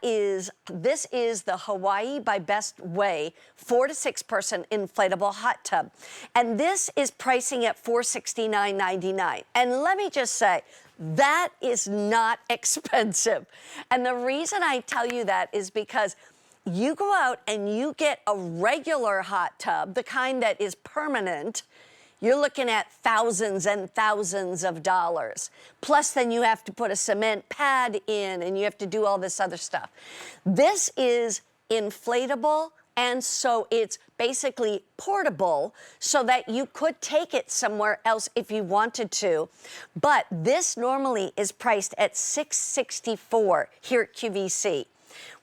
this is the Hawaii by Bestway 4 to 6 person inflatable hot tub. And this is pricing at $469.99. And let me just say, that is not expensive. And the reason I tell you that is because you go out and you get a regular hot tub, the kind that is permanent, you're looking at thousands and thousands of dollars. Plus then you have to put a cement pad in and you have to do all this other stuff. This is inflatable, and so it's basically portable so that you could take it somewhere else if you wanted to. But this normally is priced at $664 here at QVC.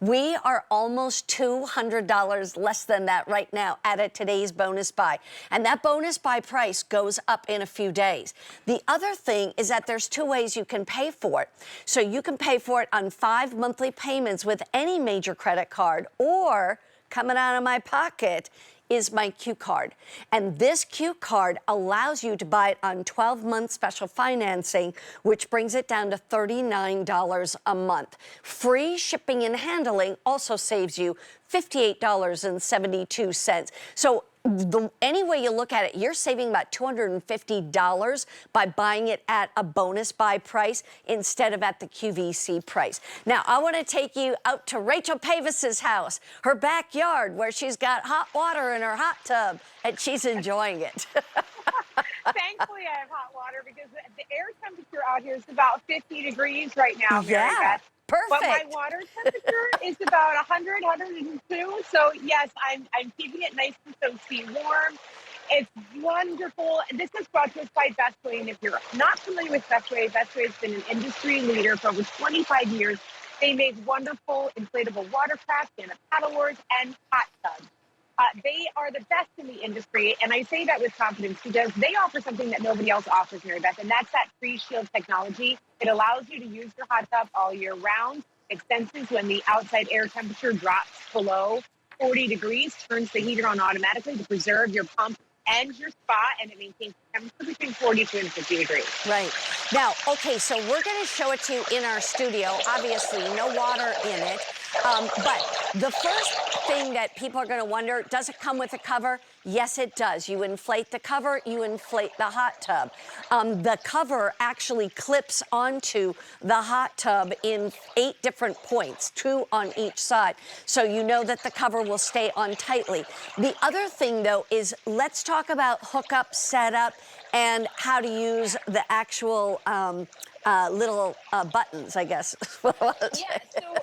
We are almost $200 less than that right now at today's bonus buy. And that bonus buy price goes up in a few days. The other thing is that there's 2 ways you can pay for it. So you can pay for it on 5 monthly payments with any major credit card, or coming out of my pocket is my Q card. And this Q card allows you to buy it on 12-month special financing, which brings it down to $39 a month. Free shipping and handling also saves you $58.72. So any way you look at it, you're saving about $250 by buying it at a bonus buy price instead of at the QVC price. Now, I want to take you out to Rachel Pavis's house, her backyard, where she's got hot water in her hot tub, and she's enjoying it. Thankfully, I have hot water because the air temperature out here is about 50 degrees right now. Yeah. Perfect. But my water temperature is about 100, 102. So yes, I'm keeping it nice and toasty warm. It's wonderful. This is brought to us by Bestway. And if you're not familiar with Bestway, Bestway has been an industry leader for over 25 years. They make wonderful inflatable watercraft and paddleboards and hot tubs. They are the best in the industry, and I say that with confidence because they offer something that nobody else offers, Mary Beth, and that's that freeze shield technology. It allows you to use your hot tub all year round. It senses when the outside air temperature drops below 40 degrees, turns the heater on automatically to preserve your pump and your spa, and it maintains temperature between 42 and 50 degrees. Right. Now, okay, so we're going to show it to you in our studio. Obviously, no water in it. But the first thing that people are going to wonder, does it come with a cover? Yes, it does. You inflate the cover, you inflate the hot tub. The cover actually clips onto the hot tub in 8 different points, 2 on each side. So you know that the cover will stay on tightly. The other thing, though, is let's talk about hookup, setup, and how to use the actual little buttons, I guess. Yeah, so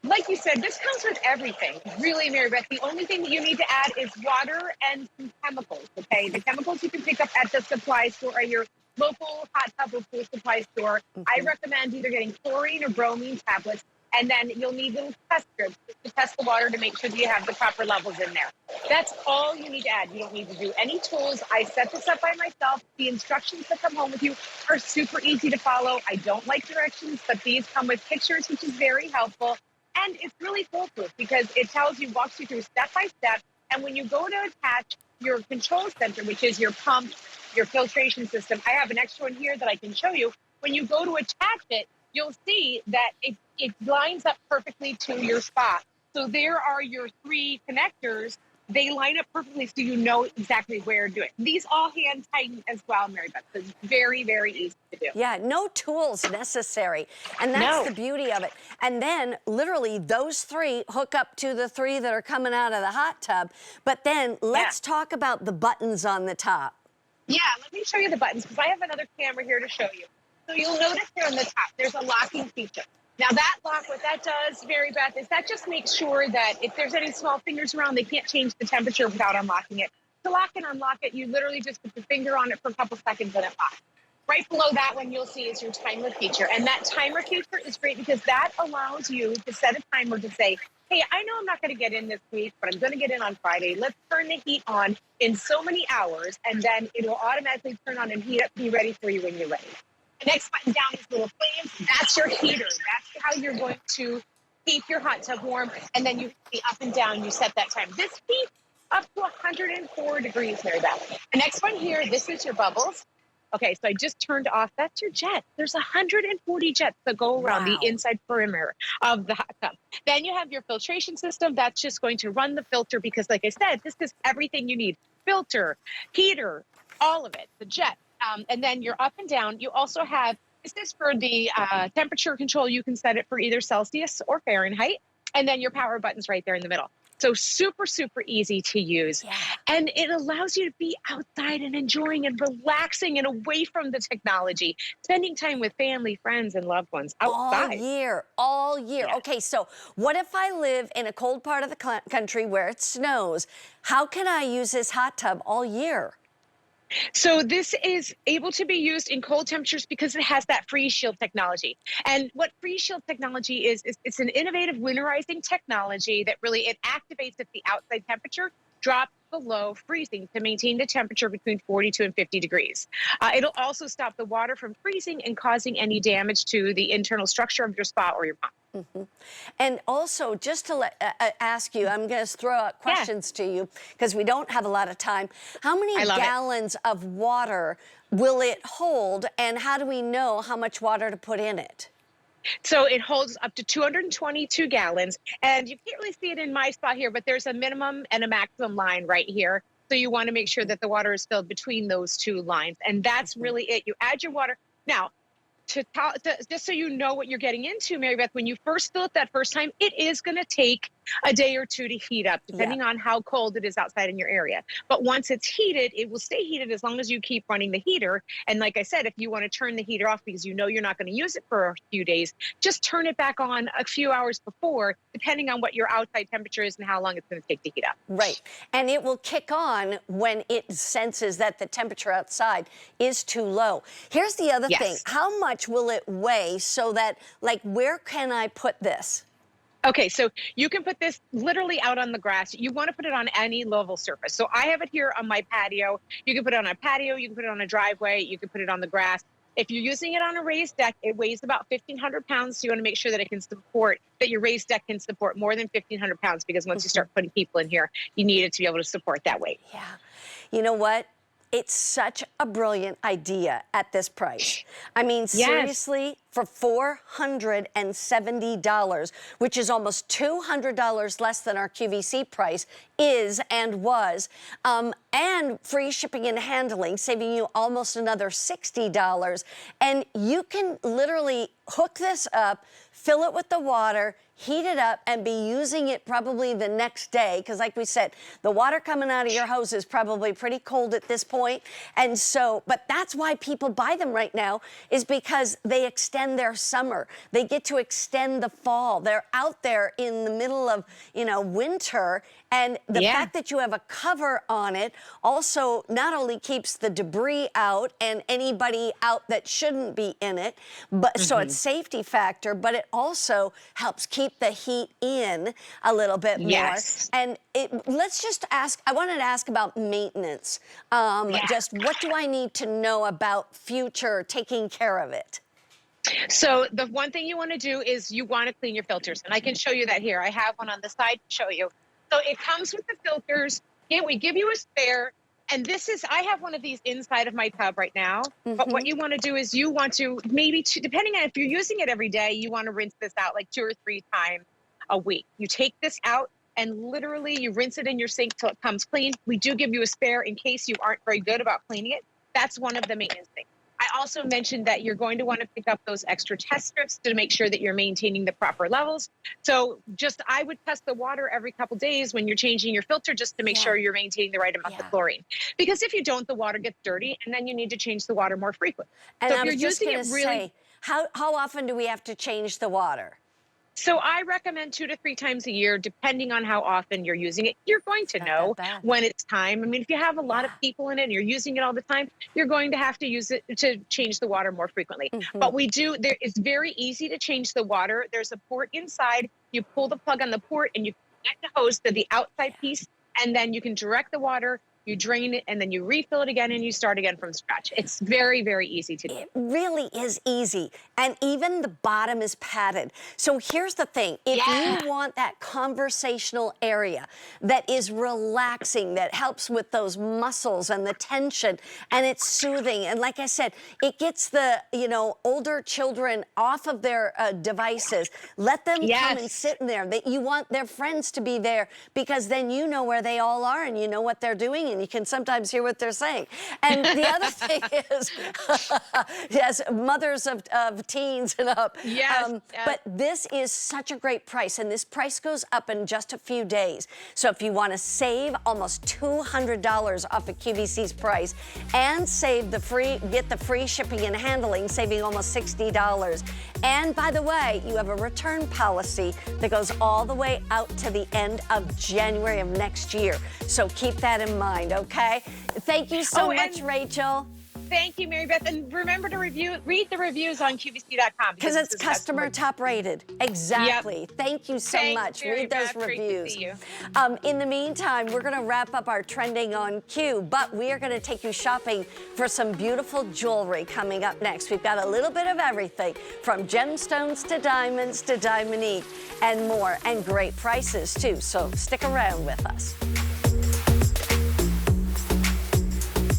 like you said, this comes with everything. Really, Mary Beth, the only thing that you need to add is water and some chemicals, okay? The chemicals you can pick up at the supply store or your local hot tub or pool supply store. I recommend either getting chlorine or bromine tablets, and then you'll need little test strips to test the water to make sure that you have the proper levels in there. That's all you need to add. You don't need to do any tools. I set this up by myself. The instructions that come home with you are super easy to follow. I don't like directions, but these come with pictures, which is very helpful. And it's really foolproof because it tells you, walks you through step by step. And when you go to attach your control center, which is your pump, your filtration system, I have an extra one here that I can show you. When you go to attach it, you'll see that it lines up perfectly to your spot. So there are your 3 connectors. They line up perfectly so you know exactly where to do it. These all hand tighten as well, Mary Beth. So it's very, very easy to do. Yeah, no tools necessary. And that's the beauty of it. And then literally those 3 hook up to the 3 that are coming out of the hot tub. But then let's talk about the buttons on the top. Yeah, let me show you the buttons because I have another camera here to show you. So you'll notice here on the top, there's a locking feature. Now that lock, what that does, Mary Beth, is that just makes sure that if there's any small fingers around, they can't change the temperature without unlocking it. To lock and unlock it, you literally just put your finger on it for a couple seconds and it locks. Right below that one you'll see is your timer feature. And that timer feature is great because that allows you to set a timer to say, hey, I know I'm not going to get in this week, but I'm going to get in on Friday. Let's turn the heat on in so many hours, and then it will automatically turn on and heat up, be ready for you when you're ready. The next button down is little flames. That's your heater. That's how you're going to keep your hot tub warm. And then you see up and down, you set that time. This heats up to 104 degrees, Mary Beth. The next one here, this is your bubbles. Okay, so I just turned off. That's your jet. There's 140 jets that go around the Wow. inside perimeter of the hot tub. Then you have your filtration system. That's just going to run the filter because, like I said, this is everything you need. Filter, heater, all of it, the jet. And then you're up and down. You also have, this is for the temperature control. You can set it for either Celsius or Fahrenheit. And then your power button's right there in the middle. So super, super easy to use. Yeah. And it allows you to be outside and enjoying and relaxing and away from the technology, spending time with family, friends, and loved ones All outside. year, all year. Yeah. Okay, so what if I live in a cold part of the country where it snows? How can I use this hot tub all year? So this is able to be used in cold temperatures because it has that freeze shield technology. And what freeze shield technology is it's an innovative winterizing technology that really, it activates if the outside temperature drops below freezing to maintain the temperature between 42 and 50 degrees. It'll also stop the water from freezing and causing any damage to the internal structure of your spa or your pump. And also, just to ask you, I'm going to throw out questions to you because we don't have a lot of time. How many gallons of water will it hold, and how do we know how much water to put in it? So it holds up to 222 gallons, and you can't really see it in my spot here, but there's a minimum and a maximum line right here. So you want to make sure that the water is filled between those two lines, and that's really it. You add your water. Now, just so you know what you're getting into, Mary Beth, when you first fill it that first time, it is going to take a day or two to heat up, depending on how cold it is outside in your area. But once it's heated, it will stay heated as long as you keep running the heater. And like I said, if you want to turn the heater off because you know you're not going to use it for a few days, just turn it back on a few hours before, depending on what your outside temperature is and how long it's going to take to heat up. Right. And it will kick on when it senses that the temperature outside is too low. Here's the other thing. How much will it weigh so that, like, where can I put this? Okay, so you can put this literally out on the grass. You want to put it on any level surface. So I have it here on my patio. You can put it on a patio. You can put it on a driveway. You can put it on the grass. If you're using it on a raised deck, it weighs about 1,500 pounds. So you want to make sure that it can support, that your raised deck can support more than 1,500 pounds, because once you start putting people in here, you need it to be able to support that weight. Yeah. You know what? It's such a brilliant idea at this price. I mean, seriously, for $470, which is almost $200 less than our QVC price is and was, and free shipping and handling, saving you almost another $60. And you can literally hook this up, fill it with the water, heat it up, and be using it probably the next day. Because like we said, the water coming out of your hose is probably pretty cold at this point. And so, but that's why people buy them right now, is because they extend their summer. They get to extend the fall. They're out there in the middle of, you know, winter. And the fact that you have a cover on it also not only keeps the debris out and anybody out that shouldn't be in it, but so it's safety factor, but it also helps keep the heat in a little bit more. And let's just ask, I wanted to ask about maintenance. Just what do I need to know about future taking care of it? So the one thing you want to do is you want to clean your filters. And I can show you that here. I have one on the side to show you. So it comes with the filters. Yeah, we give you a spare. And this is, I have one of these inside of my tub right now. But what you want to do is you want to maybe, depending on if you're using it every day, you want to rinse this out like 2 or 3 times a week. You take this out and literally you rinse it in your sink till it comes clean. We do give you a spare in case you aren't very good about cleaning it. That's one of the maintenance things. I also mentioned that you're going to want to pick up those extra test strips to make sure that you're maintaining the proper levels. So I would test the water every couple days when you're changing your filter, just to make sure you're maintaining the right amount of chlorine. Because if you don't, the water gets dirty and then you need to change the water more frequently. And so I if was you're just using going to it really, say, how often do we have to change the water? So I recommend 2 to 3 times a year, depending on how often you're using it. You're going to know when it's time. I mean, if you have a lot of people in it and you're using it all the time, you're going to have to use it to change the water more frequently. But it's very easy to change the water. There's a port inside. You pull the plug on the port and you connect the hose to the outside piece, and then you can direct the water. you drain it, and then you refill it again and you start again from scratch. It's very, very easy to do. It really is easy. And even the bottom is padded. So here's the thing. If you want that conversational area that is relaxing, that helps with those muscles and the tension, and it's soothing. And like I said, it gets the, older children off of their devices. Let them come and sit in there. That you want their friends to be there, because then you know where they all are and you know what they're doing, and you can sometimes hear what they're saying. And the other thing is, yes, mothers of teens and up. But this is such a great price, and this price goes up in just a few days. So if you want to save almost $200 off of QVC's price and get the free shipping and handling, saving almost $60. And by the way, you have a return policy that goes all the way out to the end of January of next year. So keep that in mind, okay? Thank you so much, Rachel. Thank you, Mary Beth. And remember to read the reviews on QVC.com. Because it's customer top rated. Exactly. Yep. Thank you so much. Read those reviews. Great to see you. In the meantime, we're going to wrap up our trending on Q, but we are going to take you shopping for some beautiful jewelry coming up next. We've got a little bit of everything, from gemstones to diamonds to diamond and more, and great prices too. So stick around with us.